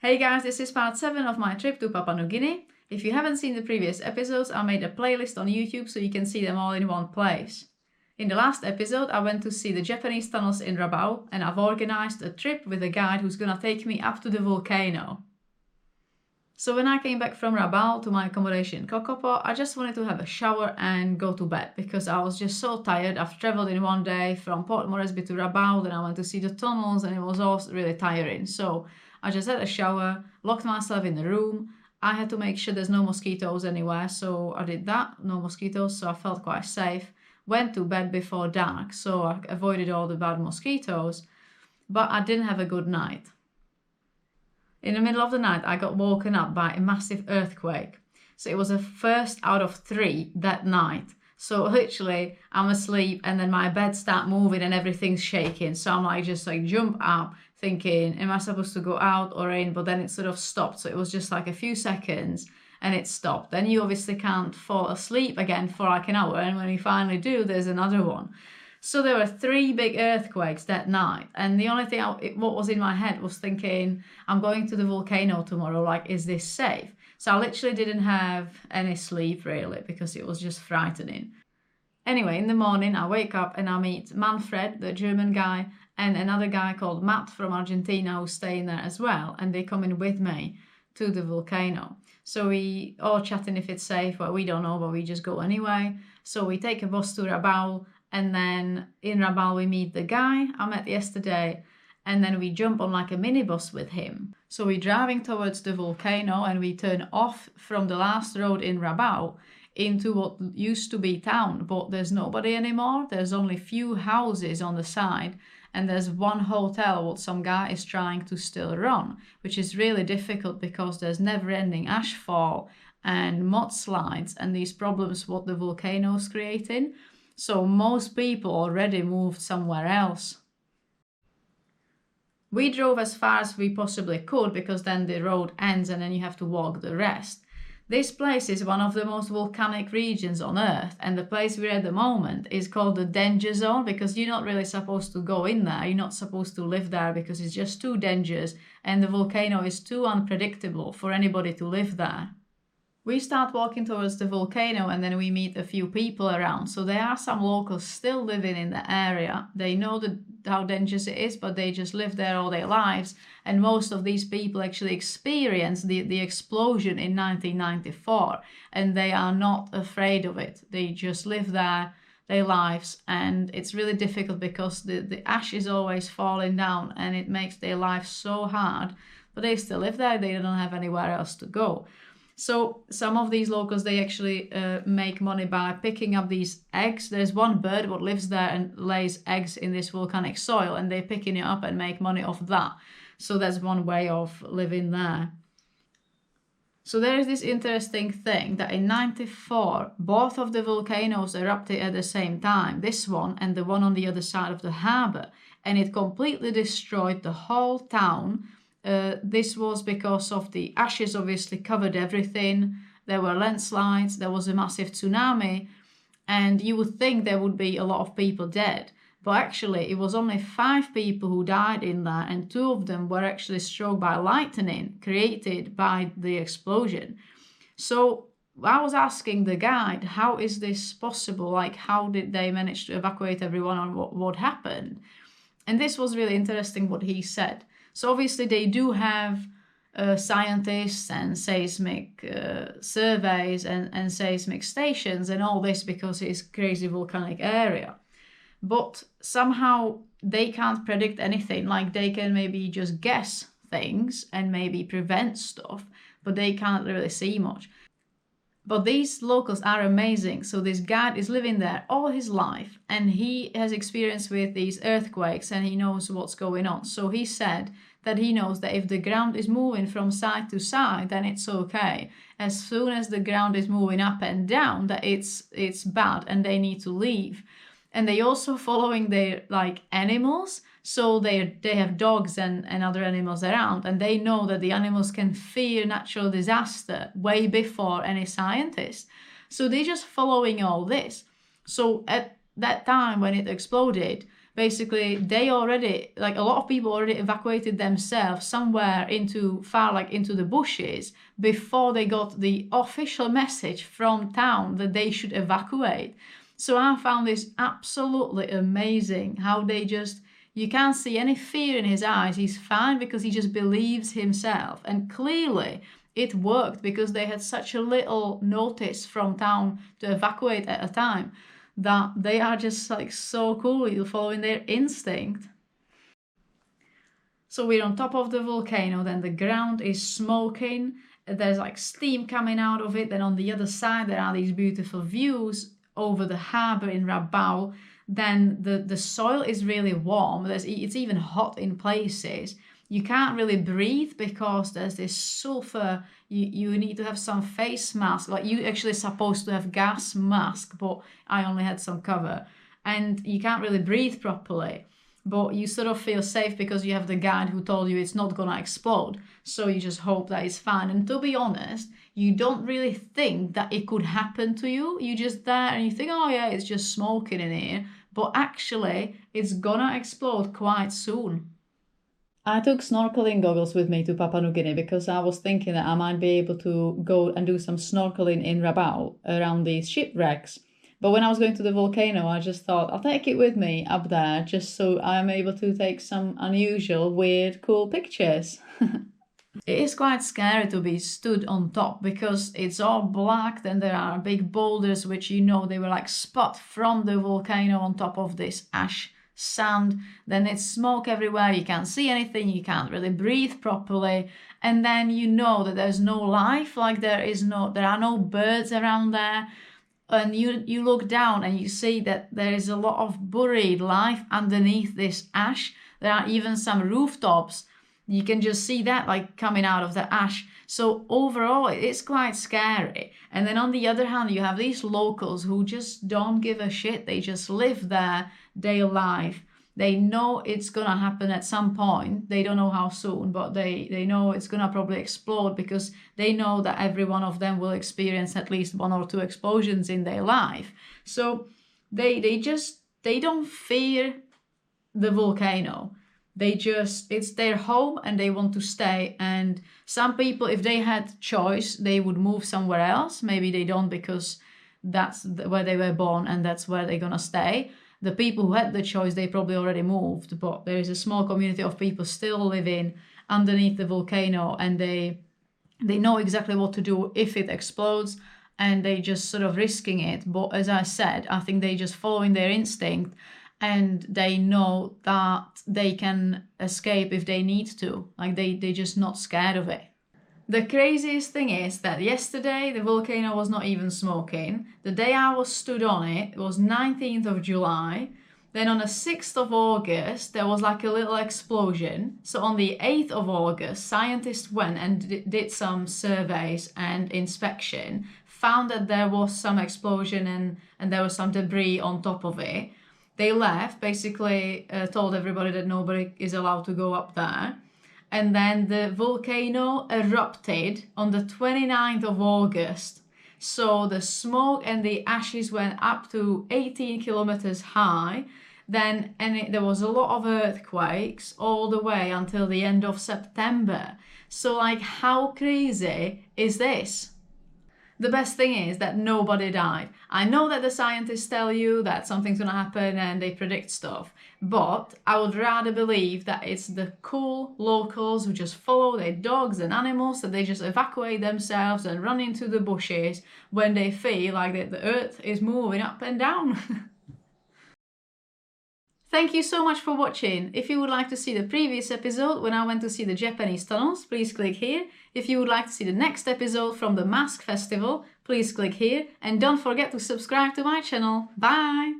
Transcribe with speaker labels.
Speaker 1: Hey guys, this is part 7 of my trip to Papua New Guinea. If you haven't seen the previous episodes, I made a playlist on YouTube so you can see them all in one place. In the last episode, I went to see the Japanese tunnels in Rabaul, and I've organized a trip with a guide who's gonna take me up to the volcano. So when I came back from Rabaul to my accommodation in Kokopo, I just wanted to have a shower and go to bed because I was just so tired. I've traveled in one day from Port Moresby to Rabaul, then I went to see the tunnels and it was all really tiring. So I just had a shower, locked myself in the room. I had to make sure there's no mosquitoes anywhere, so I did that, no mosquitoes, so I felt quite safe. Went to bed before dark, so I avoided all the bad mosquitoes, but I didn't have a good night. In the middle of the night, I got woken up by a massive earthquake. So it was the first out of 3 that night. So literally, I'm asleep and then my bed starts moving and everything's shaking. So I'm just jump up thinking, am I supposed to go out or in? But then it sort of stopped. So it was just a few seconds and it stopped. Then you obviously can't fall asleep again for an hour. And when you finally do, there's another one. So there were 3 big earthquakes that night. And the only thing what was in my head was thinking, I'm going to the volcano tomorrow. Is this safe? So I literally didn't have any sleep really because it was just frightening. Anyway, in the morning, I wake up and I meet Manfred, the German guy, and another guy called Matt from Argentina who's staying there as well. And they come in with me to the volcano. So we all chatting if it's safe. Well, we don't know, but we just go anyway. So we take a bus to Rabaul. And then in Rabaul, we meet the guy I met yesterday. And then we jump on a minibus with him. So we're driving towards the volcano and we turn off from the last road in Rabaul into what used to be town. But there's nobody anymore. There's only few houses on the side. And there's one hotel what some guy is trying to still run, which is really difficult because there's never-ending ashfall and mudslides and these problems what the volcano is creating. So most people already moved somewhere else. We drove as far as we possibly could because then the road ends and then you have to walk the rest. This place is one of the most volcanic regions on Earth, and the place we're at the moment is called the danger zone because you're not really supposed to go in there. You're not supposed to live there because it's just too dangerous and the volcano is too unpredictable for anybody to live there. We start walking towards the volcano and then we meet a few people around. So there are some locals still living in the area. They know how dangerous it is, but they just live there all their lives. And most of these people actually experienced the explosion in 1994 and they are not afraid of it. They just live there their lives, and it's really difficult because the ash is always falling down and it makes their life so hard. But they still live there. They don't have anywhere else to go. So some of these locals, they actually make money by picking up these eggs. There's one bird what lives there and lays eggs in this volcanic soil and they're picking it up and make money off that. So that's one way of living there. So there is this interesting thing that in 94, both of the volcanoes erupted at the same time, this one and the one on the other side of the harbor, and it completely destroyed the whole town. This was because of the ashes obviously covered everything. There were landslides, there was a massive tsunami, and you would think there would be a lot of people dead. But actually, it was only 5 people who died in there, and 2 of them were actually struck by lightning created by the explosion. So I was asking the guide, how is this possible? How did they manage to evacuate everyone and what happened? And this was really interesting what he said. So obviously they do have scientists and seismic surveys and seismic stations and all this because it's crazy volcanic area. But somehow they can't predict anything. They can maybe just guess things and maybe prevent stuff, but they can't really see much. But these locals are amazing. So this guide is living there all his life and he has experience with these earthquakes and he knows what's going on. So he said that he knows that if the ground is moving from side to side, then it's okay. As soon as the ground is moving up and down, that it's bad and they need to leave. And they also following their animals. So they have dogs and other animals around, and they know that the animals can fear natural disaster way before any scientist. So they're just following all this. So at that time when it exploded, basically they already, like a lot of people already evacuated themselves somewhere into far, like into the bushes, before they got the official message from town that they should evacuate. So I found this absolutely amazing, how they just, you can't see any fear in his eyes. He's fine because he just believes himself. And clearly it worked, because they had such a little notice from town to evacuate at a time, that they are just like so cool, following their instinct. So we're on top of the volcano, then the ground is smoking, there's like steam coming out of it. Then on the other side there are these beautiful views over the harbour in Rabaul. Then the soil is really warm, it's even hot in places. You can't really breathe because there's this sulfur. You need to have some face mask, like you actually supposed to have gas mask, but I only had some cover, and you can't really breathe properly. But you sort of feel safe because you have the guide who told you it's not gonna explode, so you just hope that it's fine. And to be honest, you don't really think that it could happen to you. You just there and you think, oh yeah, it's just smoking in here, but actually it's gonna explode quite soon. I took snorkeling goggles with me to Papua New Guinea because I was thinking that I might be able to go and do some snorkeling in Rabaul around these shipwrecks. But when I was going to the volcano, I just thought I'll take it with me up there just so I'm able to take some unusual, weird, cool pictures. It is quite scary to be stood on top because it's all black. Then there are big boulders, which they were like spot from the volcano on top of this ash sand. Then it's smoke everywhere, you can't see anything, you can't really breathe properly, and then that there's no life, like there are no birds around there. And you look down and you see that there is a lot of buried life underneath this ash. There are even some rooftops, you can just see that like coming out of the ash. So overall it's quite scary. And then on the other hand, you have these locals who just don't give a shit. They just live their day life. They know it's gonna happen at some point. They don't know how soon, but they know it's gonna probably explode, because they know that every one of them will experience at least 1 or 2 explosions in their life. So they don't fear the volcano. It's their home and they want to stay. And some people, if they had choice, they would move somewhere else. Maybe they don't, because that's where they were born and that's where they're gonna stay. The people who had the choice, they probably already moved, but there is a small community of people still living underneath the volcano, and they know exactly what to do if it explodes, and they just sort of risking it. But as I said, I think they just following their instinct, and they know that they can escape if they need to. Like they just not scared of it. The craziest thing is that yesterday the volcano was not even smoking. The day I was stood on it was 19th of July. Then on the 6th of August, there was like a little explosion. So on the 8th of August, scientists went and did some surveys and inspection, found that there was some explosion and there was some debris on top of it. They left, basically told everybody that nobody is allowed to go up there. And then the volcano erupted on the 29th of August. So the smoke and the ashes went up to 18 kilometers high. Then there was a lot of earthquakes all the way until the end of September. So like, how crazy is this? The best thing is that nobody died. I know that the scientists tell you that something's gonna happen and they predict stuff, but I would rather believe that it's the cool locals who just follow their dogs and animals, that they just evacuate themselves and run into the bushes when they feel like that the earth is moving up and down. Thank you so much for watching. If you would like to see the previous episode when I went to see the Japanese tunnels, please click here. If you would like to see the next episode from the Mask Festival, please click here. And don't forget to subscribe to my channel. Bye!